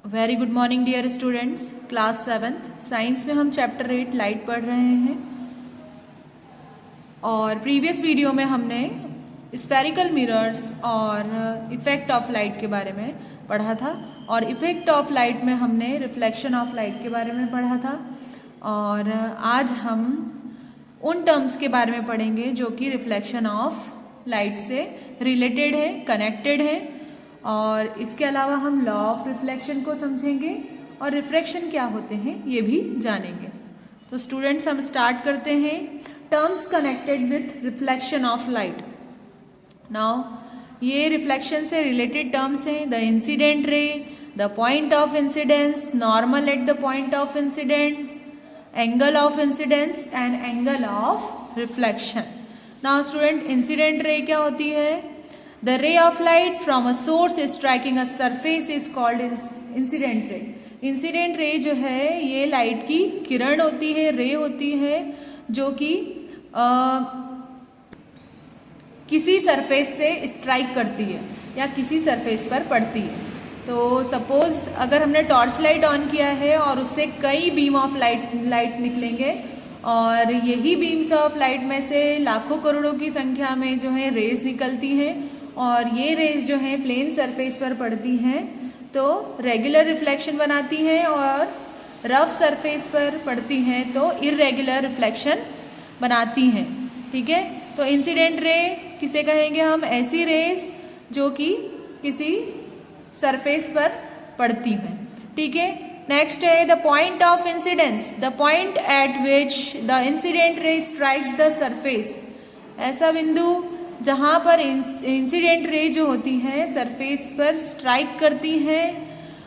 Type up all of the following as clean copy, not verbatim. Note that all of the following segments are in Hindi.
Very good morning dear students. Class 7th science में हम चैप्टर 8 लाइट पढ़ रहे हैं और प्रीवियस वीडियो में हमने स्फेरिकल मिरर्स और इफ़ेक्ट ऑफ लाइट के बारे में पढ़ा था और इफ़ेक्ट ऑफ लाइट में हमने रिफ्लेक्शन ऑफ लाइट के बारे में पढ़ा था। और आज हम उन टर्म्स के बारे में पढ़ेंगे जो कि रिफ्लेक्शन ऑफ लाइट से रिलेटेड है, कनेक्टेड है। और इसके अलावा हम लॉ ऑफ रिफ्लेक्शन को समझेंगे और रिफ्रैक्शन क्या होते हैं ये भी जानेंगे। तो स्टूडेंट्स हम स्टार्ट करते हैं। Terms connected with reflection of light. Now ये रिफ्लेक्शन से रिलेटेड टर्म्स हैं। The incident ray, the point of incidence, normal at the point of incidence, angle of incidence and angle of reflection. Now student, incident ray क्या होती है? The ray of light from a source striking a surface is called incident ray. Incident ray जो है ये लाइट की किरण होती है, रे होती है जो कि किसी सरफेस से स्ट्राइक करती है या किसी सरफेस पर पड़ती है। तो सपोज अगर हमने टॉर्च लाइट ऑन किया है और उससे कई बीम ऑफ लाइट निकलेंगे और यही बीम्स ऑफ लाइट में से लाखों करोड़ों की संख्या में जो है रेज निकलती हैं और ये रेज जो है प्लेन सरफेस पर पड़ती हैं तो रेगुलर रिफ्लेक्शन बनाती हैं और रफ सरफेस पर पड़ती हैं तो इर्रेगुलर रिफ्लेक्शन बनाती हैं। ठीक है, तो इंसिडेंट रे किसे कहेंगे हम? ऐसी रेज जो कि किसी सरफेस पर पड़ती हैं। ठीक है, नेक्स्ट है the point of incidence, the point eight which the incident रे स्ट्राइक्स द सरफेस। ऐसा बिंदु जहाँ पर इंसिडेंट रे जो होती है सरफेस पर स्ट्राइक करती है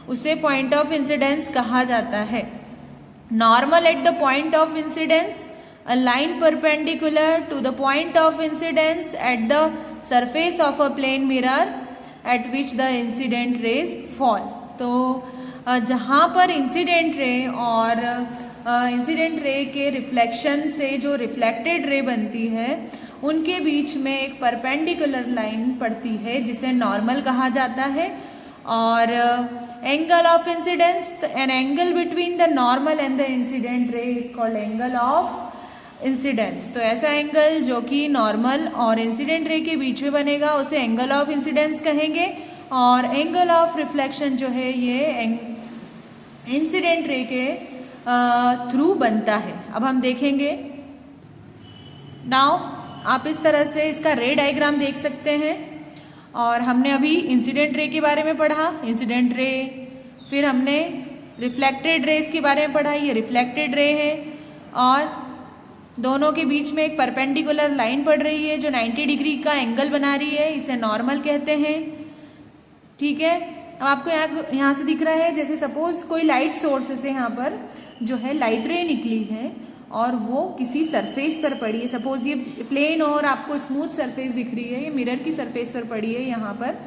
उसे पॉइंट ऑफ इंसिडेंस कहा जाता है। Normal at the point of incidence, a line perpendicular to the point of incidence at the surface of a plane mirror at which the incident rays fall. तो जहाँ पर इंसिडेंट रे और इंसिडेंट रे के रिफ्लेक्शन से जो रिफ्लेक्टेड रे बनती है उनके बीच में एक परपेंडिकुलर लाइन पड़ती है जिसे नॉर्मल कहा जाता है। और angle of incidence, an angle between the normal and the incident ray is called angle of incidence. तो ऐसा एंगल जो कि नॉर्मल और इंसिडेंट रे के बीच में बनेगा उसे एंगल ऑफ इंसिडेंस कहेंगे। और एंगल ऑफ रिफ्लेक्शन जो है ये इंसिडेंट रे के थ्रू बनता है। अब हम देखेंगे। नाउ आप इस तरह से इसका रे डायग्राम देख सकते हैं और हमने अभी इंसिडेंट रे के बारे में पढ़ा, इंसिडेंट रे, फिर हमने रिफ्लेक्टेड रेज के बारे में पढ़ा, ये रिफ्लेक्टेड रे है और दोनों के बीच में एक परपेंडिकुलर लाइन पड़ रही है जो 90 डिग्री का एंगल बना रही है, इसे नॉर्मल कहते हैं। ठीक है, अब आपको यहाँ से दिख रहा है जैसे सपोज कोई लाइट सोर्स से यहाँ पर जो है लाइट रे निकली है और वो किसी सरफेस पर पड़ी है। सपोज ये प्लेन और आपको स्मूथ सरफेस दिख रही है, ये मिरर की सरफेस पर पड़ी है यहाँ पर,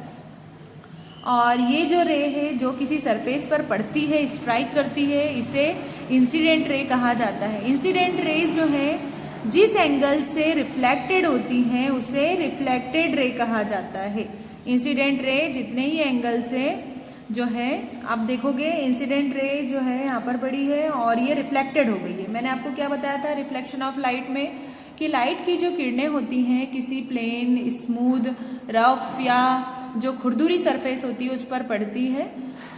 और ये जो रे है जो किसी सरफेस पर पड़ती है, स्ट्राइक करती है, इसे इंसिडेंट रे कहा जाता है। इंसिडेंट रेज जो है जिस एंगल से रिफ्लेक्टेड होती हैं उसे रिफ्लेक्टेड रे कहा जाता है। इंसिडेंट रे जितने ही एंगल से जो है आप देखोगे इंसिडेंट रे जो है यहाँ पर पड़ी है और ये रिफ्लेक्टेड हो गई है। मैंने आपको क्या बताया था रिफ्लेक्शन ऑफ लाइट में कि लाइट की जो किरणें होती हैं किसी प्लेन, स्मूथ, रफ या जो खुरदुरी सरफेस होती है उस पर पड़ती है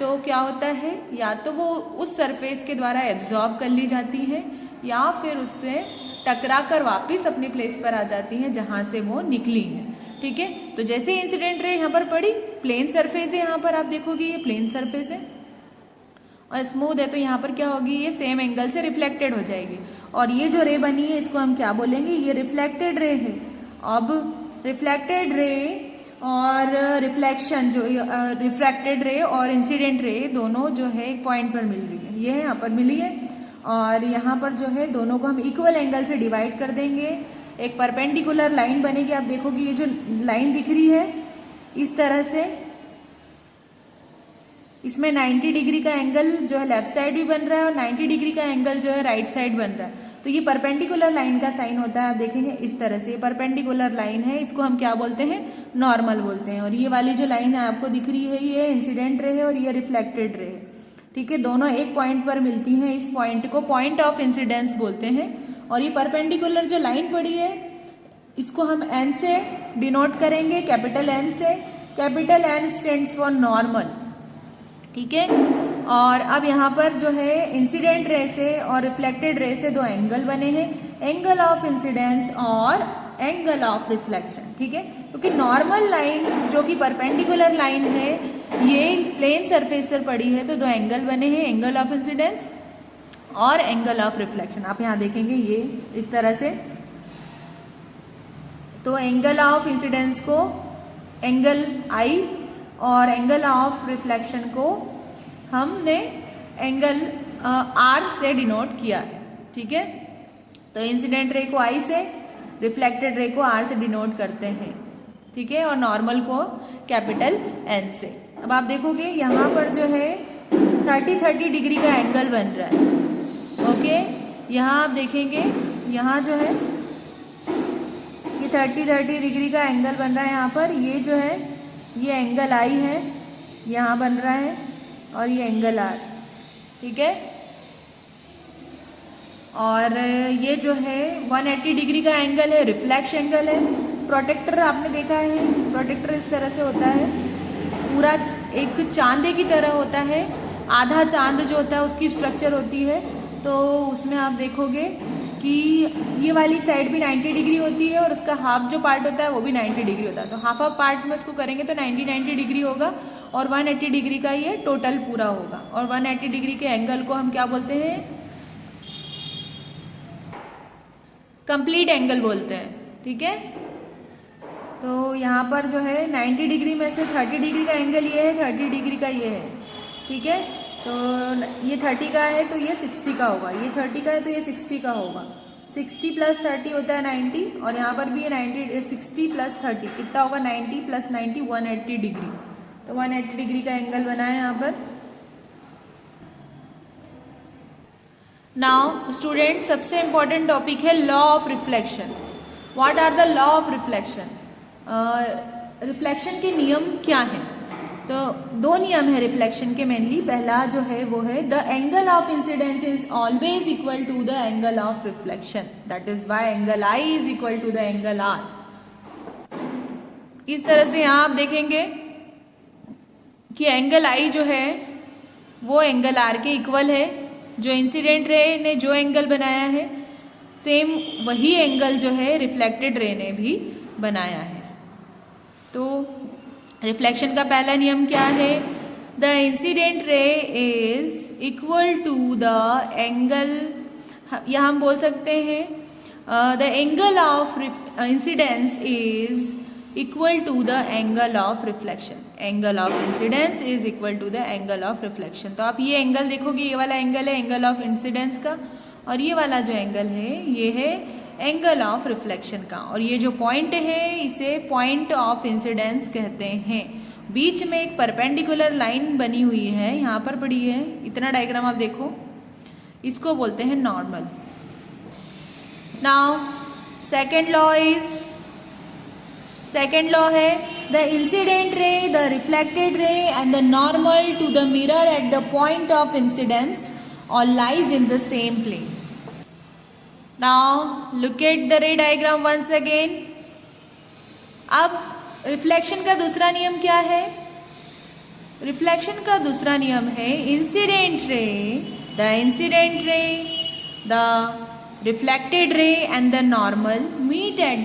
तो क्या होता है, या तो वो उस सरफेस के द्वारा एब्जॉर्ब कर ली जाती है या फिर उससे टकरा कर वापिस अपने प्लेस पर आ जाती हैं जहाँ से वो निकली हैं। ठीक है, तो जैसे इंसिडेंट रे यहाँ पर पड़ी, प्लेन सरफेस है, यहाँ पर आप देखोगे ये प्लेन सरफेस है और स्मूथ है तो यहाँ पर क्या होगी, ये सेम एंगल से रिफ्लेक्टेड हो जाएगी और ये जो रे बनी है इसको हम क्या बोलेंगे, ये रिफ्लेक्टेड रे है। अब रिफ्लेक्टेड रे और रिफ्लेक्शन जो रिफ्रैक्टेड रे और इंसिडेंट रे दोनों जो है एक पॉइंट पर मिल रही है, ये है यहाँ पर मिली है और यहाँ पर जो है दोनों को हम इक्वल एंगल से डिवाइड कर देंगे, एक परपेंडिकुलर लाइन बनेगी। आप देखोगे ये जो लाइन दिख रही है इस तरह से, इसमें 90 डिग्री का एंगल जो है लेफ्ट साइड भी बन रहा है और 90 डिग्री का एंगल जो है राइट साइड बन रहा है। तो ये परपेंडिकुलर लाइन का साइन होता है। आप देखेंगे इस तरह से, ये परपेंडिकुलर लाइन है, इसको हम क्या बोलते हैं, नॉर्मल बोलते हैं। और ये वाली जो लाइन है आपको दिख रही है ये इंसिडेंट रे है और ये रिफ्लेक्टेड रे है। ठीक है, दोनों एक पॉइंट पर मिलती हैं, इस पॉइंट को पॉइंट ऑफ इंसिडेंस बोलते हैं। और ये परपेंडिकुलर जो लाइन पड़ी है इसको हम एन से डिनोट करेंगे, कैपिटल एन से। Capital N stands for normal, ठीक है। और अब यहाँ पर जो है इंसिडेंट रे से और रिफ्लेक्टेड रे से दो एंगल बने हैं, एंगल ऑफ इंसिडेंस और एंगल ऑफ रिफ्लेक्शन, ठीक है। क्योंकि नॉर्मल लाइन जो कि परपेंडिकुलर लाइन है ये प्लेन सरफेस पर पड़ी है, तो दो एंगल बने हैं, एंगल ऑफ इंसिडेंस और एंगल ऑफ रिफ्लेक्शन। आप यहाँ देखेंगे ये इस तरह से, तो एंगल ऑफ इंसिडेंस को एंगल आई और एंगल ऑफ रिफ्लेक्शन को हमने एंगल आर से डिनोट किया है, ठीक है। तो इंसिडेंट रे को आई से, रिफ्लेक्टेड रे को आर से डिनोट करते हैं, ठीक है, और नॉर्मल को कैपिटल एन से। अब आप देखोगे यहाँ पर जो है 30 डिग्री का एंगल बन रहा है, ओके। यहाँ आप देखेंगे यहाँ जो है ये 30 डिग्री का एंगल बन रहा है यहाँ पर। ये जो है ये एंगल आई है, यहाँ बन रहा है, और ये एंगल आर, ठीक है। और ये जो है 180 डिग्री का एंगल है, रिफ्लेक्श एंगल है। प्रोटेक्टर आपने देखा है, प्रोटेक्टर इस तरह से होता है, पूरा एक चांदे की तरह होता है, आधा चांद जो होता है उसकी स्ट्रक्चर होती है। तो उसमें आप देखोगे कि ये वाली साइड भी 90 डिग्री होती है और उसका हाफ जो पार्ट होता है वो भी 90 डिग्री होता है। तो हाफ ऑफ पार्ट में उसको करेंगे तो 90 डिग्री होगा और 180 डिग्री का ये टोटल पूरा होगा। और 180 डिग्री के एंगल को हम क्या बोलते हैं? कंप्लीट एंगल बोलते हैं, ठीक है। तो यहाँ पर जो है 90 डिग्री में से 30 डिग्री का एंगल ये है, 30 डिग्री का ये है, ठीक है। तो ये 30 का है तो ये 60 का होगा, ये 30 का है तो ये 60 का होगा। 60 + 30 होता है 90, और यहाँ पर भी ये 60 + 30 कितना होगा? 90 + 90 180 डिग्री। तो 180 डिग्री का एंगल बना है यहाँ पर। नाउ स्टूडेंट, सबसे इम्पॉर्टेंट टॉपिक है law of reflection. What are the law of reflection? Reflection के नियम क्या हैं? तो दो नियम है रिफ्लेक्शन के मेनली। पहला जो है वो है the angle of incidence is always equal to the angle of reflection, that is why angle I is equal to the angle R. इस तरह से यहाँ आप देखेंगे कि एंगल आई जो है वो एंगल आर के इक्वल है। जो इंसिडेंट रे ने जो एंगल बनाया है सेम वही एंगल जो है रिफ्लेक्टेड रे ने भी बनाया है। तो रिफ्लेक्शन का पहला नियम क्या है? The incident ray is equal to the angle, या हम बोल सकते हैं the angle of incidence is equal to the angle of reflection. Angle of incidence is equal to the angle of reflection. तो आप ये एंगल देखोगे, ये वाला एंगल है एंगल ऑफ इंसिडेंस का, और ये वाला जो एंगल है ये है एंगल ऑफ रिफ्लेक्शन का। और ये जो पॉइंट है इसे पॉइंट ऑफ इंसिडेंस कहते हैं। बीच में एक परपेंडिकुलर लाइन बनी हुई है, यहाँ पर पड़ी है, इतना डायग्राम आप देखो, इसको बोलते हैं नॉर्मल। नाउ सेकेंड लॉ है the incident ray, the reflected ray and the normal to the mirror at the point of incidence और lies in the same plane. Now look at the ray diagram once again. अब रिफ्लेक्शन का दूसरा नियम क्या है? रिफ्लेक्शन का दूसरा नियम है incident ray, the reflected ray and the normal meet at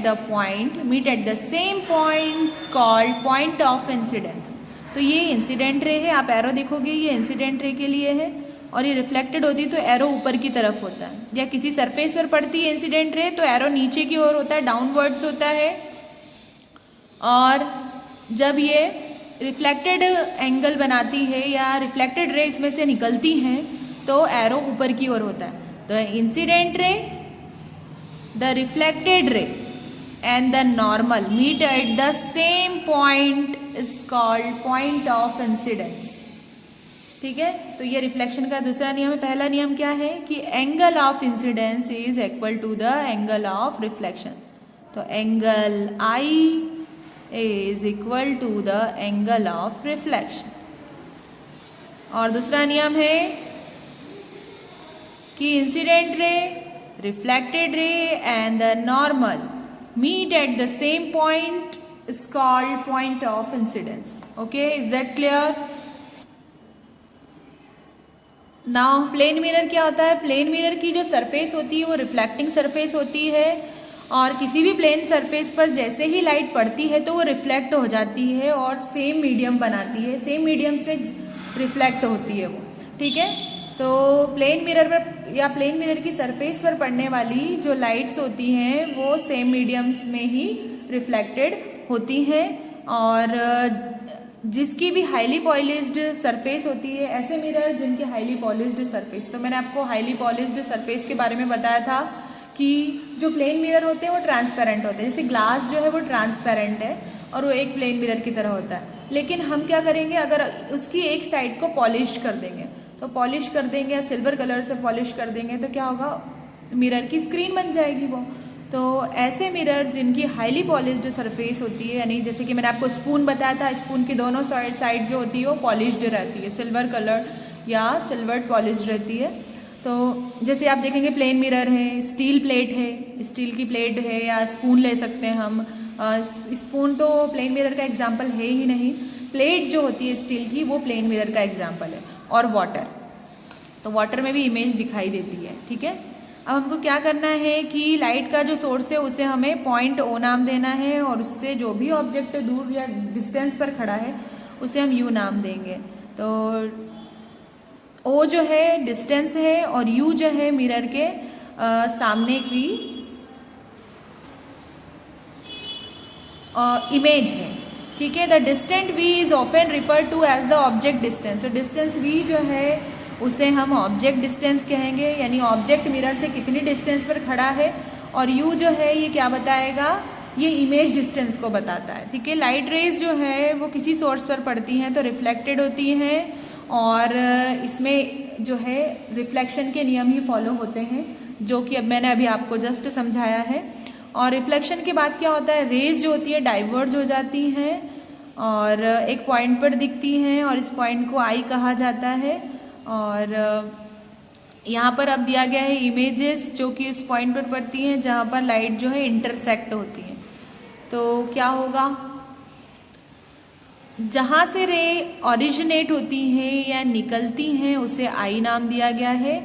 the same point called point of incidence। तो ये इंसिडेंट रे है, आप एरो देखोगे ये इंसिडेंट रे के लिए है, और ये रिफ्लेक्टेड होती है तो एरो ऊपर की तरफ होता है। या किसी सरफेस पर पड़ती है इंसिडेंट रे तो एरो नीचे की ओर होता है, डाउनवर्ड्स होता है। और जब ये रिफ्लेक्टेड एंगल बनाती है या रिफ्लेक्टेड रे इसमें से निकलती हैं तो एरो ऊपर की ओर होता है। The incident ray, the reflected ray and the normal meet at the same point is called point of incidence। ठीक है, तो ये रिफ्लेक्शन का दूसरा नियम है। पहला नियम क्या है कि angle of incidence is equal to the angle of reflection. तो angle I is equal to the angle of reflection. और दूसरा नियम है कि incident ray, reflected ray and the normal meet at the same point is called point of incidence. Okay, is that clear? Now plane mirror क्या होता है? प्लेन मिरर की जो सरफेस होती है वो रिफ्लेक्टिंग सरफेस होती है और किसी भी प्लेन सरफेस पर जैसे ही लाइट पड़ती है तो वो रिफ्लेक्ट हो जाती है और सेम मीडियम बनाती है, सेम मीडियम से रिफ्लेक्ट होती है वो. ठीक है, तो प्लेन मिरर पर या प्लेन मिरर की सरफेस पर पड़ने वाली जो लाइट्स होती हैं वो सेम मीडियम्स में ही रिफ्लेक्टेड होती हैं. और जिसकी भी हाईली पॉलिश्ड सरफेस होती है, ऐसे मिरर जिनकी हाईली पॉलिश्ड सरफेस, तो मैंने आपको हाईली पॉलिश्ड सरफेस के बारे में बताया था कि जो प्लेन मिरर होते हैं वो ट्रांसपेरेंट होते हैं. जैसे ग्लास जो है वो ट्रांसपेरेंट है और वो एक प्लेन मिरर की तरह होता है. लेकिन हम क्या करेंगे, अगर उसकी एक साइड को पॉलिश कर देंगे, तो पॉलिश कर देंगे या सिल्वर कलर से पॉलिश कर देंगे तो क्या होगा, मिरर की स्क्रीन बन जाएगी वो. तो ऐसे मिरर जिनकी हाईली पॉलिश्ड सरफेस होती है, यानी जैसे कि मैंने आपको स्पून बताया था, स्पून की दोनों साइड जो होती है वो पॉलिश्ड रहती है, सिल्वर कलर या सिल्वर पॉलिश्ड रहती है. तो जैसे आप देखेंगे प्लेन मिरर है, स्टील प्लेट है, स्टील की प्लेट है या स्पून ले सकते हैं हम. स्पून तो प्लेन मिरर का एग्जाम्पल है ही नहीं, प्लेट जो होती है स्टील की वो प्लेन मिरर का एग्जाम्पल है. और वाटर, तो वाटर में भी इमेज दिखाई देती है. ठीक है, अब हमको क्या करना है कि लाइट का जो सोर्स है उसे हमें पॉइंट ओ नाम देना है और उससे जो भी ऑब्जेक्ट दूर या डिस्टेंस पर खड़ा है उसे हम यू नाम देंगे. तो ओ जो है डिस्टेंस है और यू जो है मिरर के सामने की इमेज है. ठीक है, the distant v is often refer to as the object distance. तो डिस्टेंस वी जो है उसे हम ऑब्जेक्ट डिस्टेंस कहेंगे, यानी ऑब्जेक्ट मिरर से कितनी डिस्टेंस पर खड़ा है. और यू जो है ये क्या बताएगा, ये इमेज डिस्टेंस को बताता है. ठीक है, लाइट रेज जो है वो किसी सोर्स पर पड़ती हैं तो रिफ्लेक्टेड होती हैं और इसमें जो है रिफ्लेक्शन के नियम ही फॉलो होते हैं जो कि अब मैंने अभी आपको जस्ट समझाया है. और रिफ्लेक्शन के बाद क्या होता है, रेज जो होती है डाइवर्ज हो जाती हैं और एक पॉइंट पर दिखती हैं और इस पॉइंट को आई कहा जाता है. और यहाँ पर अब दिया गया है इमेजेस जो कि उस पॉइंट पर पड़ती हैं जहाँ पर लाइट जो है इंटरसेक्ट होती है. तो क्या होगा, जहाँ से रे ओरिजिनेट होती हैं या निकलती हैं उसे आई नाम दिया गया है.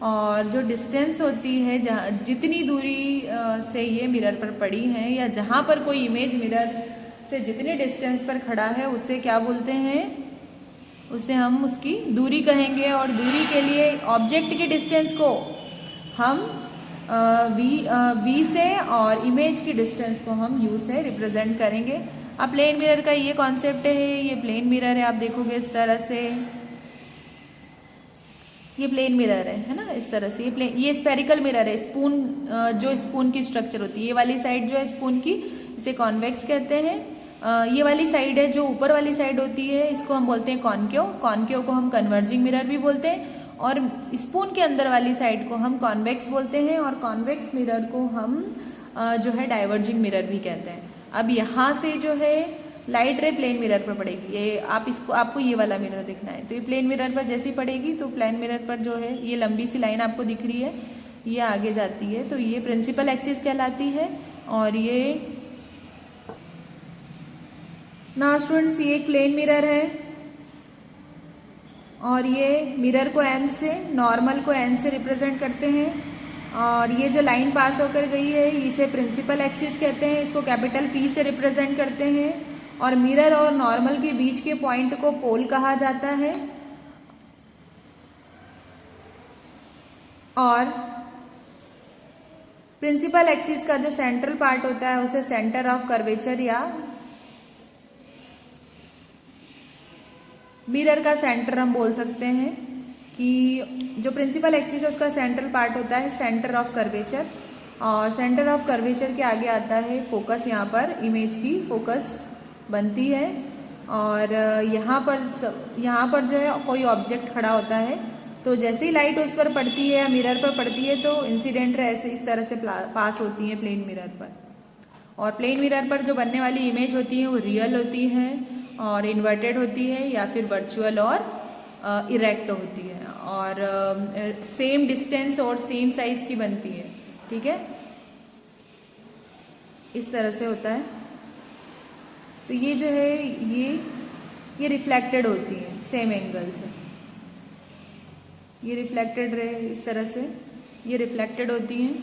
और जो डिस्टेंस होती है, जहाँ जितनी दूरी से ये मिरर पर पड़ी हैं या जहाँ पर कोई इमेज मिरर से जितने डिस्टेंस पर खड़ा है उसे क्या बोलते हैं, उसे हम उसकी दूरी कहेंगे. और दूरी के लिए ऑब्जेक्ट के डिस्टेंस को हम वी से और इमेज की डिस्टेंस को हम यू से रिप्रेजेंट करेंगे. अब प्लेन मिरर का ये कॉन्सेप्ट है, ये प्लेन मिरर है, आप देखोगे इस तरह से, ये प्लेन मिरर है ना, इस तरह से ये स्पेरिकल मिरर है. स्पून जो स्पून की स्ट्रक्चर होती है, ये वाली साइड जो है स्पून की इसे कॉन्वेक्स कहते हैं. ये वाली साइड है जो ऊपर वाली साइड होती है इसको हम बोलते हैं कॉन्केव. कॉन्केव को हम कन्वर्जिंग मिरर भी बोलते हैं. और स्पून के अंदर वाली साइड को हम कॉन्वेक्स बोलते हैं और कॉन्वेक्स मिरर को हम जो है डाइवर्जिंग मिरर भी कहते हैं. अब यहाँ से जो है लाइट रे प्लेन मिरर पर पड़ेगी, ये आपको ये वाला मिरर दिखना है तो ये प्लेन मिरर पर जैसी पड़ेगी तो प्लेन मिरर पर जो है ये लंबी सी लाइन आपको दिख रही है ये आगे जाती है, तो ये प्रिंसिपल एक्सिस कहलाती है. और ये ना स्टूडेंट्स, ये एक प्लेन मिरर है और ये मिरर को एम से, नॉर्मल को एन से रिप्रेजेंट करते हैं. और ये जो लाइन पास होकर गई है इसे प्रिंसिपल एक्सिस कहते हैं, इसको कैपिटल पी से रिप्रेजेंट करते हैं. और मिरर और नॉर्मल के बीच के पॉइंट को पोल कहा जाता है. और प्रिंसिपल एक्सिस का जो सेंट्रल पार्ट होता है उसे सेंटर ऑफ कर्वेचर या मिरर का सेंटर हम बोल सकते हैं. कि जो प्रिंसिपल एक्सिस है उसका सेंट्रल पार्ट होता है सेंटर ऑफ कर्वेचर. और सेंटर ऑफ कर्वेचर के आगे आता है फोकस, यहाँ पर इमेज की फोकस बनती है. और यहाँ पर जो है कोई ऑब्जेक्ट खड़ा होता है तो जैसे ही लाइट उस पर पड़ती है या मिरर पर पड़ती है तो इंसिडेंट रे ऐसे इस तरह से पास होती है प्लेन मिरर पर. और प्लेन मिरर पर जो बनने वाली इमेज होती है वो रियल होती है और इन्वर्टेड होती है या फिर वर्चुअल और इरेक्ट होती है और सेम डिस्टेंस और सेम साइज की बनती है। ठीक है, इस तरह से होता है। तो ये जो है ये रिफ्लेक्टेड होती है सेम एंगल से। ये रिफ्लेक्टेड रे इस तरह से ये रिफ्लेक्टेड होती हैं।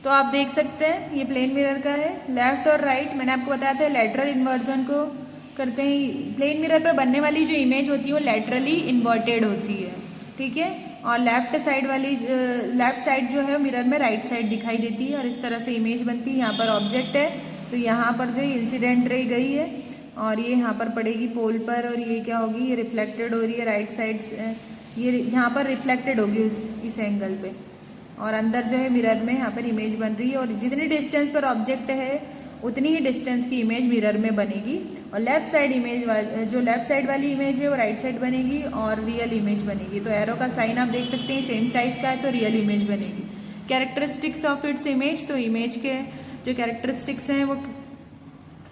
तो आप देख सकते हैं ये प्लेन मिरर का है। लेफ्ट और राइट मैंने आपको बताया था लेटरल इन्वर्जन को करते हैं। प्लेन मिरर पर बनने वाली जो इमेज होती है वो लेटरली इन्वर्टेड होती है। ठीक है, और लेफ्ट साइड जो है मिरर में राइट साइड दिखाई देती है और इस तरह से इमेज बनती है। यहाँ पर ऑब्जेक्ट है तो यहाँ पर जो इंसिडेंट रे गई है और ये यहाँ पर पड़ेगी पोल पर और ये क्या होगी, ये रिफ्लेक्टेड हो रही है राइट साइड से। ये यहाँ पर रिफ्लेक्टेड होगी इस एंगल पे और अंदर जो है मिरर में यहाँ पर इमेज बन रही है और जितनी डिस्टेंस पर ऑब्जेक्ट है उतनी ही डिस्टेंस की इमेज मिरर में बनेगी और लेफ्ट साइड वाली इमेज है वो राइट साइड बनेगी और रियल इमेज बनेगी। तो एरो का साइन आप देख सकते हैं सेम साइज का है तो रियल इमेज बनेगी। कैरेक्टरिस्टिक्स ऑफ इट्स इमेज, तो इमेज के जो कैरेक्टरिस्टिक्स हैं वो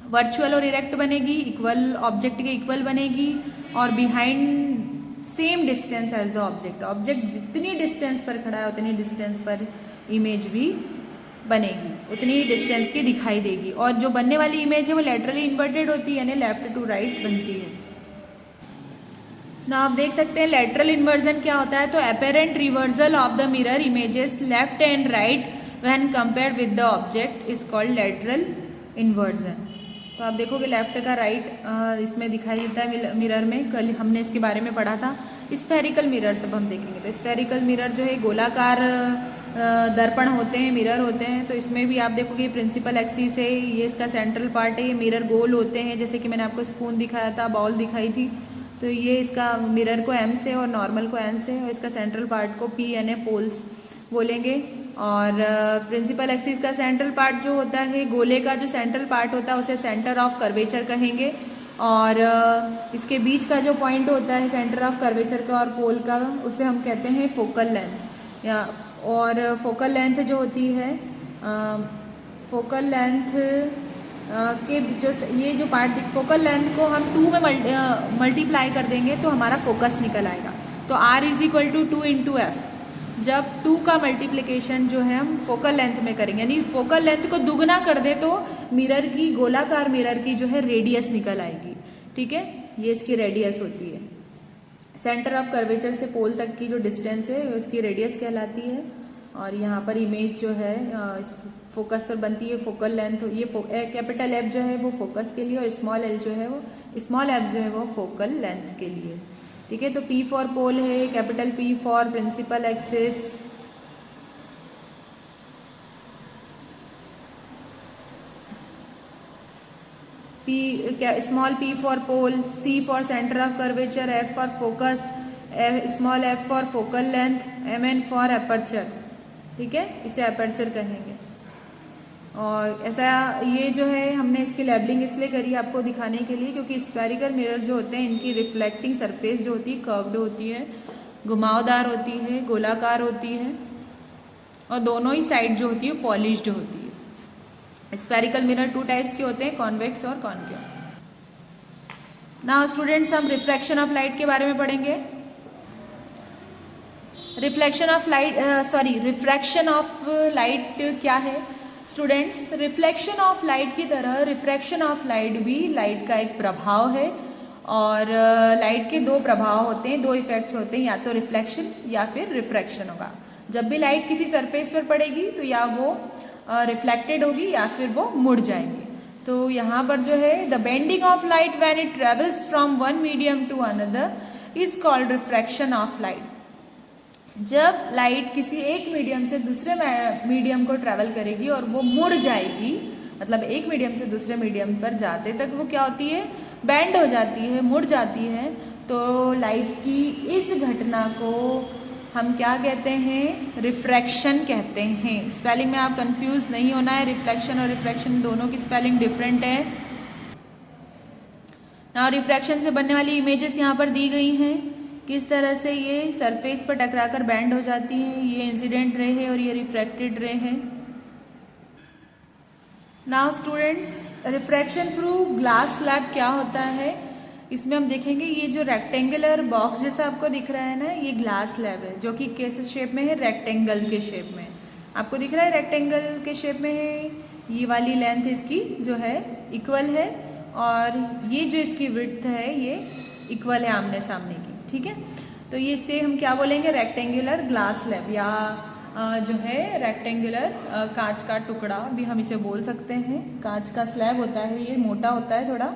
वर्चुअल और इरेक्ट बनेगी, इक्वल ऑब्जेक्ट के इक्वल बनेगी और behind same distance as the object जितनी डिस्टेंस पर खड़ा है उतनी डिस्टेंस पर इमेज भी बनेगी, उतनी ही डिस्टेंस की दिखाई देगी। और जो बनने वाली इमेज है वो लेटरली इन्वर्टेड होती है यानी लेफ्ट टू राइट बनती है ना। आप देख सकते हैं लेटरल इन्वर्जन क्या होता है, तो apparent reversal of the mirror images left and right when compared with the object is called lateral inversion. तो आप देखोगे लेफ्ट का राइट इसमें दिखाई देता है मिरर में। कल हमने इसके बारे में पढ़ा था। स्फेरिकल मिरर सब हम देखेंगे। तो स्फेरिकल मिरर जो है गोलाकार दर्पण होते हैं, मिरर होते हैं। तो इसमें भी आप देखोगे प्रिंसिपल एक्सिस है, ये इसका सेंट्रल पार्ट है। ये मिरर गोल होते हैं जैसे कि मैंने आपको स्पून दिखाया था, बॉल दिखाई थी। तो ये इसका मिरर को एम से और नॉर्मल को एन से और इसका सेंट्रल पार्ट को पी एन ए पोल्स बोलेंगे। और प्रिंसिपल एक्सिस का सेंट्रल पार्ट जो होता है, गोले का जो सेंट्रल पार्ट होता है उसे सेंटर ऑफ कर्वेचर कहेंगे। और इसके बीच का जो पॉइंट होता है सेंटर ऑफ कर्वेचर का और पोल का, उसे हम कहते हैं फोकल लेंथ। या और फोकल लेंथ जो होती है, फोकल लेंथ के जो ये जो पार्ट फोकल लेंथ को हम 2 में मल्टीप्लाई कर देंगे तो हमारा फोकस निकल आएगा। तो R is equal to 2 into f. जब 2 का मल्टीप्लिकेशन जो है हम फोकल लेंथ में करेंगे यानी फोकल लेंथ को दुगना कर दे तो मिरर की, गोलाकार मिरर की जो है रेडियस निकल आएगी। ठीक है, ये इसकी रेडियस होती है। सेंटर ऑफ कर्वेचर से पोल तक की जो डिस्टेंस है उसकी रेडियस कहलाती है। और यहाँ पर इमेज जो है फोकस पर बनती है। फोकल लेंथ ये कैपिटल एफ जो है वो फोकस के लिए और स्मॉल एफ जो है वो फोकल लेंथ के लिए। ठीक है, तो P फॉर पोल है, capital P for principal axis, small p for pole, C for centre of curvature, F for focus, small f for focal length, Mn for aperture. ठीक है, इसे अपर्चर कहेंगे। और ऐसा ये जो है हमने इसकी लेबलिंग इसलिए करी आपको दिखाने के लिए क्योंकि स्फेरिकल मिरर जो होते हैं इनकी रिफ्लेक्टिंग सरफेस जो होती है कर्व्ड होती है, घुमावदार होती है, गोलाकार होती है और दोनों ही साइड जो होती है पॉलिश्ड होती है। स्फेरिकल मिरर 2 टाइप्स के होते हैं, कॉन्वेक्स और कॉनकेव। नाउ स्टूडेंट्स हम रिफ्रैक्शन ऑफ लाइट के बारे में पढ़ेंगे। रिफ्रैक्शन ऑफ लाइट क्या है स्टूडेंट्स? रिफ्लेक्शन ऑफ लाइट की तरह रिफ्रैक्शन ऑफ लाइट भी लाइट का एक प्रभाव है। और लाइट के 2 प्रभाव होते हैं, 2 इफेक्ट्स होते हैं, या तो रिफ्लेक्शन या फिर रिफ्रैक्शन होगा। जब भी लाइट किसी सरफेस पर पड़ेगी तो या वो रिफ्लेक्टेड होगी या फिर वो मुड़ जाएगी। तो यहाँ पर जो है the bending of light when it travels from one medium to another is called refraction of light. जब लाइट किसी एक मीडियम से दूसरे मीडियम को ट्रैवल करेगी और वो मुड़ जाएगी, मतलब एक मीडियम से दूसरे मीडियम पर जाते तक वो क्या होती है, बेंड हो जाती है, मुड़ जाती है। तो लाइट की इस घटना को हम क्या कहते हैं? रिफ्रैक्शन कहते हैं। स्पेलिंग में आप कंफ्यूज नहीं होना है, रिफ्लेक्शन और रिफ्रैक्शन दोनों की स्पेलिंग डिफरेंट है। ना रिफ्रैक्शन से बनने वाली इमेजेस यहाँ पर दी गई हैं, किस तरह से ये सरफेस पर टकराकर बैंड हो जाती है। ये इंसिडेंट रे है और ये रिफ्रैक्टेड रे है। Now students, refraction through glass slab क्या होता है? इसमें हम देखेंगे ये जो रेक्टेंगुलर बॉक्स जैसा आपको दिख रहा है ना, ये ग्लास स्लैब है जो कि किस शेप में है, रेक्टेंगल के शेप में। आपको दिख रहा है रेक्टेंगल के शेप में है। ये वाली लेंथ इसकी जो है इक्वल है और ये जो इसकी विड्थ है ये इक्वल है आमने सामने की, ठीक है। तो ये इससे हम क्या बोलेंगे, रेक्टेंगुलर ग्लास स्लैब या जो है रेक्टेंगुलर कांच का टुकड़ा भी हम इसे बोल सकते हैं। कांच का स्लैब होता है, ये मोटा होता है थोड़ा,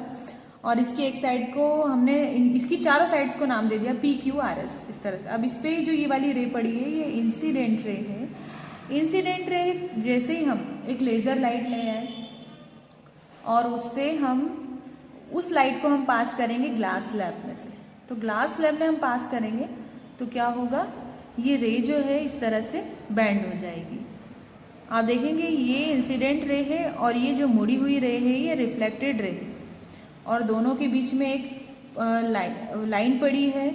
और इसकी एक साइड को हमने इसकी चारों साइड्स को नाम दे दिया PQRS इस तरह से। अब इस पे जो ये वाली रे पड़ी है ये इंसिडेंट रे है। इंसिडेंट रे जैसे ही हम एक लेज़र लाइट ले आए और उससे हम उस लाइट को हम पास करेंगे ग्लास स्लैब में से, तो ग्लास स्लैब में हम पास करेंगे तो क्या होगा, ये रे जो है इस तरह से बेंड हो जाएगी। आप देखेंगे ये इंसिडेंट रे है और ये जो मुड़ी हुई रे है ये रिफ्लेक्टेड रे है, और दोनों के बीच में एक लाइन पड़ी है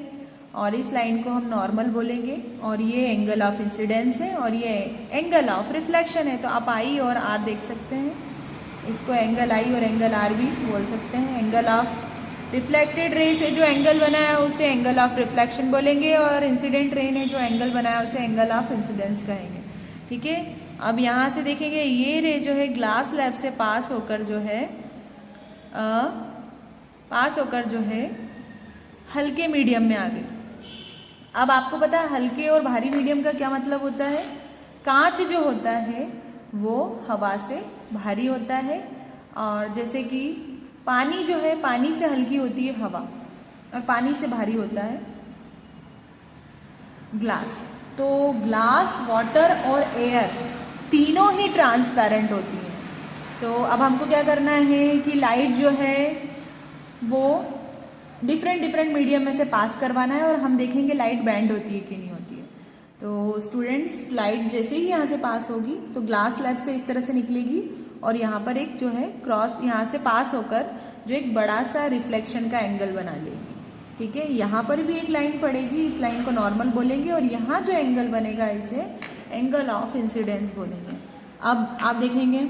और इस लाइन को हम नॉर्मल बोलेंगे, और ये एंगल ऑफ इंसिडेंस है और ये एंगल ऑफ रिफ्लेक्शन है। तो आप आई और आर देख सकते हैं, इसको एंगल आई और एंगल आर भी बोल सकते हैं। एंगल ऑफ रिफ्लेक्टेड रे से जो एंगल बनाया उसे एंगल ऑफ रिफ्लेक्शन बोलेंगे, और इंसिडेंट रे ने जो एंगल बनाया उसे एंगल ऑफ इंसिडेंस कहेंगे, ठीक है। अब यहाँ से देखेंगे ये रे जो है ग्लास स्लैब से पास होकर जो है हल्के मीडियम में आ गई। अब आपको पता है हल्के और भारी मीडियम का क्या मतलब होता है। कांच जो होता है वो हवा से भारी होता है, और जैसे कि पानी जो है पानी से हल्की होती है हवा, और पानी से भारी होता है ग्लास। तो ग्लास, वाटर और एयर तीनों ही ट्रांसपेरेंट होती हैं। तो अब हमको क्या करना है कि लाइट जो है वो डिफरेंट मीडियम में से पास करवाना है, और हम देखेंगे लाइट बैंड होती है कि नहीं होती है। तो स्टूडेंट्स, लाइट जैसे ही यहाँ से पास होगी तो ग्लास स्लैब से इस तरह से निकलेगी, और यहाँ पर एक जो है क्रॉस यहाँ से पास होकर जो एक बड़ा सा रिफ्लेक्शन का एंगल बना लेगी, ठीक है। यहाँ पर भी एक लाइन पड़ेगी, इस लाइन को नॉर्मल बोलेंगे, और यहाँ जो एंगल बनेगा इसे एंगल ऑफ इंसिडेंस बोलेंगे। अब आप देखेंगे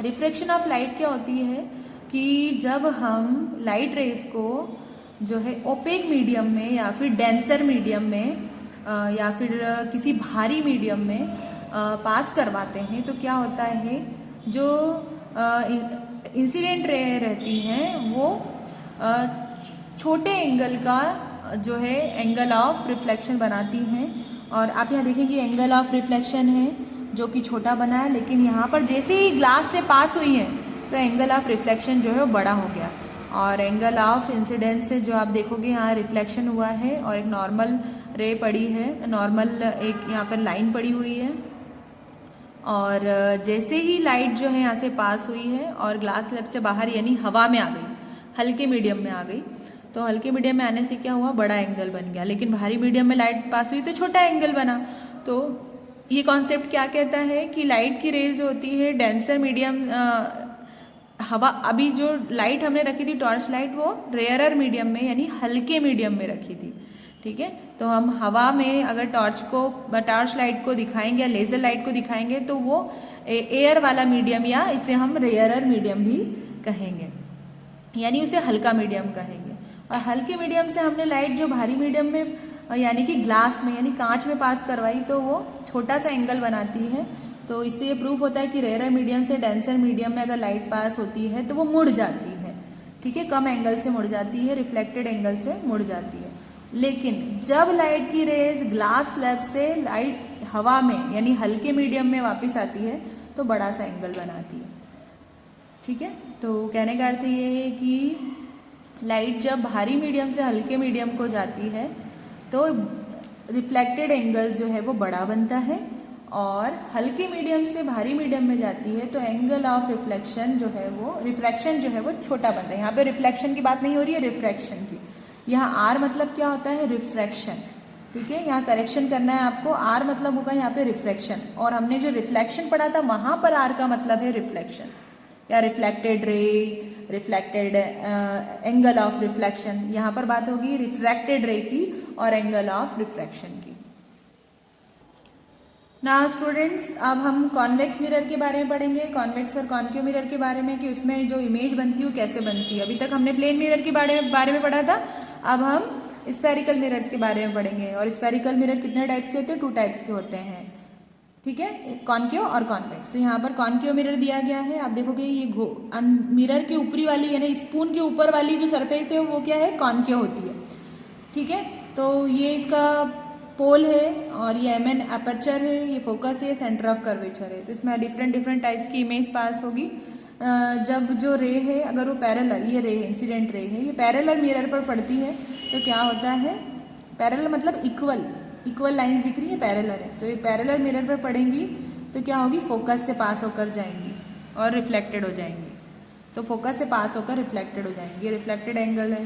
रिफ्रैक्शन ऑफ लाइट क्या होती है कि जब हम लाइट रेज को जो है ओपेक मीडियम में या फिर डेंसर मीडियम में या फिर किसी भारी मीडियम में पास करवाते हैं तो क्या होता है, जो इंसिडेंट रे रहती हैं वो छोटे एंगल का जो है एंगल ऑफ रिफ्लेक्शन बनाती हैं। और आप यहाँ देखेंगे एंगल ऑफ रिफ्लेक्शन है जो कि छोटा बना है, लेकिन यहाँ पर जैसे ही ग्लास से पास हुई है तो एंगल ऑफ रिफ्लेक्शन जो है वो बड़ा हो गया, और एंगल ऑफ इंसिडेंस से जो आप देखोगे यहाँ रिफ्लेक्शन हुआ है और एक नॉर्मल रे पड़ी है, नॉर्मल एक यहाँ पर लाइन पड़ी हुई है। और जैसे ही लाइट जो है यहाँ से पास हुई है और ग्लास स्लैब से बाहर यानी हवा में आ गई, हल्के मीडियम में आ गई, तो हल्के मीडियम में आने से क्या हुआ, बड़ा एंगल बन गया। लेकिन भारी मीडियम में लाइट पास हुई तो छोटा एंगल बना। तो ये कॉन्सेप्ट क्या कहता है कि लाइट की रेज होती है डेंसर मीडियम हवा, अभी जो लाइट हमने रखी थी टॉर्च लाइट वो रेयरर मीडियम में यानी हल्के मीडियम में रखी थी, ठीक है। तो हम हवा में अगर टॉर्च लाइट को दिखाएंगे या लेज़र लाइट को दिखाएंगे तो वो एयर वाला मीडियम या इसे हम रेयरर मीडियम भी कहेंगे, यानी उसे हल्का मीडियम कहेंगे। और हल्के मीडियम से हमने लाइट जो भारी मीडियम में यानी कि ग्लास में यानी कांच में पास करवाई तो वो छोटा सा एंगल बनाती है। तो इससे ये प्रूफ होता है कि रेयरर मीडियम से डेंसर मीडियम में अगर लाइट पास होती है तो वो मुड़ जाती है, ठीक है, कम एंगल से मुड़ जाती है, रिफ्लेक्टेड एंगल से मुड़ जाती है। लेकिन जब लाइट की रेज ग्लास स्लैब से लाइट हवा में यानी हल्के मीडियम में वापस आती है तो बड़ा सा एंगल बनाती है, ठीक है। तो कहने का अर्थ ये है कि लाइट जब भारी मीडियम से हल्के मीडियम को जाती है तो रिफ्लेक्टेड एंगल जो है वो बड़ा बनता है, और हल्के मीडियम से भारी मीडियम में जाती है तो एंगल ऑफ रिफ्लेक्शन जो है वो रिफ्रैक्शन जो है वो छोटा बनता है। यहाँ पे रिफ्लेक्शन की बात नहीं हो रही है, रिफ्रैक्शन की। यहाँ आर मतलब क्या होता है, रिफ्रैक्शन, ठीक है। यहाँ करेक्शन करना है आपको, आर मतलब होगा यहाँ पे रिफ्रैक्शन, और हमने जो रिफ्लेक्शन पढ़ा था वहाँ पर आर का मतलब है रिफ्लेक्शन या reflected ray, reflected angle of reflection. यहाँ पर बात होगी रिफ्रैक्टेड रे की और एंगल ऑफ रिफ्रैक्शन की। ना स्टूडेंट्स, अब हम कॉन्वेक्स मिरर के बारे में पढ़ेंगे, कॉन्वेक्स और कॉन्केव मिरर के बारे में, कि उसमें जो इमेज बनती है वो कैसे बनती है। अभी तक हमने प्लेन मिरर के बारे में पढ़ा था, अब हम स्फेरिकल मिरर्स के बारे में पढ़ेंगे। और स्फेरिकल मिरर कितने टाइप्स के होते हैं? 2 टाइप्स के होते हैं, ठीक है, कॉन्केव और कॉन्वेक्स। तो यहाँ पर कॉन्केव मिरर दिया गया है, आप देखोगे ये मिरर के ऊपरी वाली यानी स्पून के ऊपर वाली जो सरफेस है वो क्या है? कॉन्केव होती है, ठीक है। तो ये इसका पोल है और ये एमएन अपर्चर है, ये फोकस है, सेंटर ऑफ कर्वेचर है। तो इसमें डिफरेंट टाइप्स की इमेज पास होगी। जब जो रे है, अगर वो पैरेलल, ये रे है, इंसिडेंट रे है, ये पैरेलल मिरर पर पड़ती है तो क्या होता है? पैरेलल मतलब इक्वल लाइंस दिख रही है, पैरेलल है। तो ये पैरेलल मिरर पर पड़ेंगी तो क्या होगी? फोकस से पास होकर जाएंगी और रिफ्लेक्टेड हो जाएंगी। तो फोकस से पास होकर रिफ्लेक्टेड हो जाएंगी, ये रिफ्लेक्टेड एंगल है।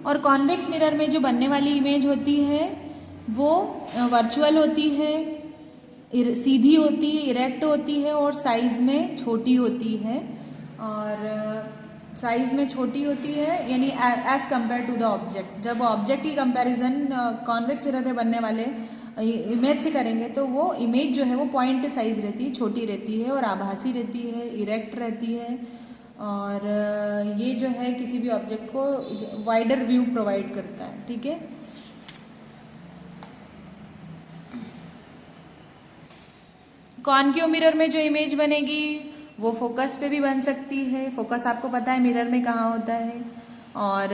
और कॉन्वेक्स मिरर में जो बनने वाली इमेज होती है वो वर्चुअल होती है, सीधी होती है, इरेक्ट होती है और साइज में छोटी होती है। और साइज में छोटी होती है यानी as compare to the object. जब ऑब्जेक्ट की कंपैरिजन कॉन्वेक्स मिरर में बनने वाले इमेज से करेंगे तो वो इमेज जो है वो पॉइंट साइज रहती है, छोटी रहती है और आभासी रहती है, इरेक्ट रहती है। और ये जो है किसी भी ऑब्जेक्ट को वाइडर व्यू प्रोवाइड करता है, ठीक है। कॉन्केव मिरर में जो इमेज बनेगी वो फोकस पे भी बन सकती है, फोकस आपको पता है मिरर में कहाँ होता है। और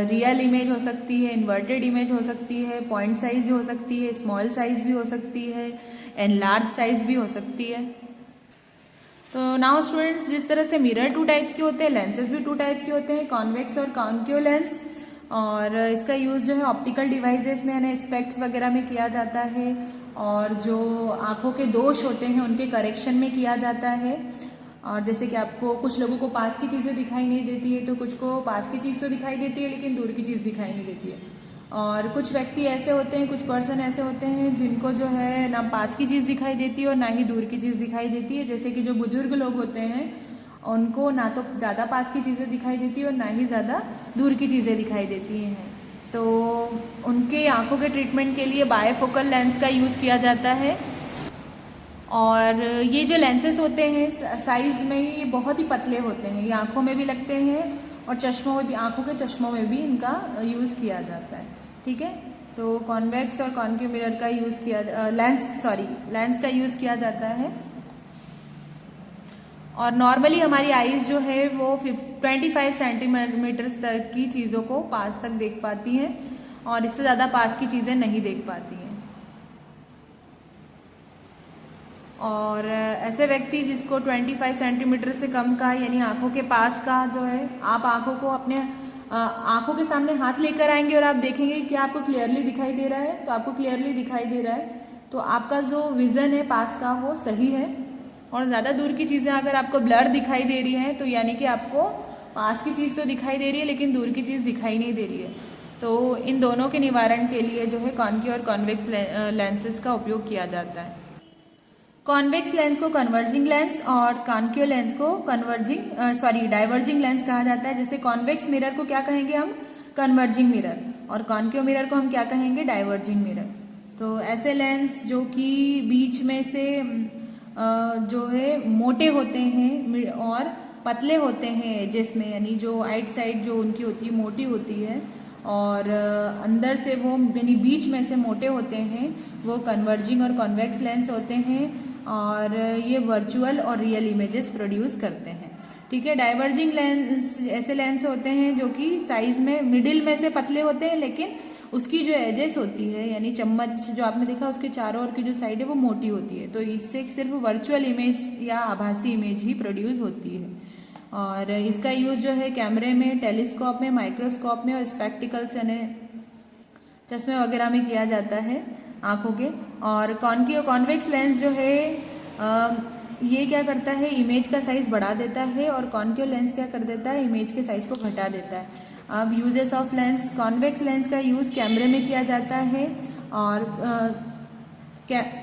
रियल इमेज हो सकती है, इन्वर्टेड इमेज हो सकती है, पॉइंट साइज हो सकती है, स्मॉल साइज भी हो सकती है, एंड लार्ज साइज भी हो सकती है। तो नाउ स्टूडेंट्स, जिस तरह से मिरर 2 टाइप्स के होते हैं, लेंसेज भी 2 टाइप्स के होते हैं, कॉन्वेक्स और कॉन्केव लेंस। और इसका यूज़ जो है ऑप्टिकल डिवाइसेस में यानी स्पेक्ट्स वगैरह में किया जाता है, और जो आँखों के दोष होते हैं उनके करेक्शन में किया जाता है। और जैसे कि आपको कुछ लोगों को पास की चीज़ें दिखाई नहीं देती है, तो कुछ को पास की चीज़ तो दिखाई देती है लेकिन दूर की चीज़ दिखाई नहीं देती है। और कुछ व्यक्ति ऐसे होते हैं, कुछ पर्सन ऐसे होते हैं जिनको जो है ना पास की चीज़ दिखाई देती है और ना ही दूर की चीज़ दिखाई देती है। जैसे कि जो बुजुर्ग लोग होते हैं उनको ना तो ज़्यादा पास की चीज़ें दिखाई देती है और ना ही ज़्यादा दूर की चीज़ें दिखाई देती हैं। तो उनके आँखों के ट्रीटमेंट के लिए बायफोकल लेंस का यूज़ किया जाता है। और ये जो लेंसेज होते हैं साइज़ में ये बहुत ही पतले होते हैं, ये आँखों में भी लगते हैं और चश्मों में भी, आँखों के चश्मों में भी इनका यूज़ किया जाता है, ठीक है। तो कॉन्वेक्स और कॉन्केव मिरर का यूज़ किया लेंस का यूज़ किया जाता है। और नॉर्मली हमारी आईज जो है वो 25 सेंटीमीटर तक की चीज़ों को पास तक देख पाती हैं और इससे ज़्यादा पास की चीज़ें नहीं देख पाती हैं। और ऐसे व्यक्ति जिसको 25 सेंटीमीटर से कम का यानी आँखों के पास का जो है, आप आँखों को अपने आँखों के सामने हाथ लेकर आएंगे और आप देखेंगे कि आपको क्लियरली दिखाई दे रहा है, तो आपको क्लियरली दिखाई दे रहा है तो आपका जो विज़न है पास का वो सही है। और ज़्यादा दूर की चीज़ें अगर आपको ब्लर दिखाई दे रही हैं तो यानी कि आपको पास की चीज़ तो दिखाई दे रही है लेकिन दूर की चीज़ दिखाई नहीं दे रही है। तो इन दोनों के निवारण के लिए जो है कॉन्केव और कॉन्वेक्स लेंसेज का उपयोग किया जाता है। कॉन्वेक्स लेंस को कन्वर्जिंग लेंस और कॉन्केव लेंस को डाइवर्जिंग लेंस कहा जाता है। जैसे कॉन्वेक्स मिरर को क्या कहेंगे हम? कन्वर्जिंग मिरर, और कॉन्केव मिरर को हम क्या कहेंगे? Diverging mirror. तो ऐसे लेंस जो कि बीच में से जो है मोटे होते हैं और पतले होते हैं एजेस में, यानी जो आइट साइड जो उनकी होती है मोटी होती है और अंदर से वो यानी बीच में से मोटे होते हैं, वो कन्वर्जिंग और कॉन्वेक्स लेंस होते हैं और ये वर्चुअल और रियल इमेजेस प्रोड्यूस करते हैं, ठीक है। डाइवर्जिंग लेंस ऐसे लेंस होते हैं जो कि साइज में मिडिल में से पतले होते हैं लेकिन उसकी जो एजेस होती है यानी चम्मच जो आपने देखा उसके चारों ओर की जो साइड है वो मोटी होती है, तो इससे सिर्फ वर्चुअल इमेज या आभासी इमेज ही प्रोड्यूस होती है। और इसका यूज़ जो है कैमरे में, टेलीस्कोप में, माइक्रोस्कोप में और स्पेक्टिकल्स यानी चश्मे वगैरह में किया जाता है आँखों के। और कॉन्वेक्स लेंस जो है ये क्या करता है? इमेज का साइज़ बढ़ा देता है और कॉन्केव लेंस क्या कर देता है? इमेज के साइज़ को घटा देता है। अब uses of lens, convex lens का यूज़ कैमरे में किया जाता है और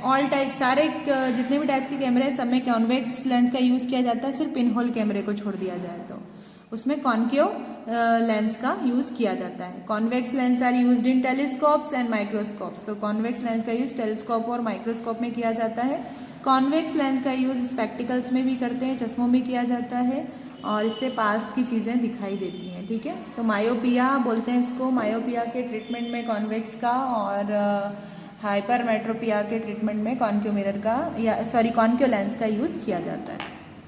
ऑल टाइप सारे जितने भी टाइप्स के कैमरे हैं सब में कॉन्वेक्स लेंस का यूज़ किया जाता है, सिर्फ पिन होल कैमरे को छोड़ दिया जाए तो उसमें कॉन्केव लेंस का यूज़ किया जाता है। Convex lens are used in telescopes and microscopes. तो कॉन्वेक्स लेंस का यूज़ टेलीस्कोप और माइक्रोस्कोप में किया जाता है। कॉन्वेक्स लेंस का यूज़ स्पेक्टिकल्स में भी करते हैं, चश्मों में किया जाता है और इससे पास की चीज़ें दिखाई देती हैं। ठीक है, तो मायोपिया बोलते हैं इसको। मायोपिया के ट्रीटमेंट में कॉन्वेक्स का और हाइपरमेट्रोपिया के ट्रीटमेंट में कॉन्क्यू मिरर का या कॉन्क्यू लेंस का यूज़ किया जाता है।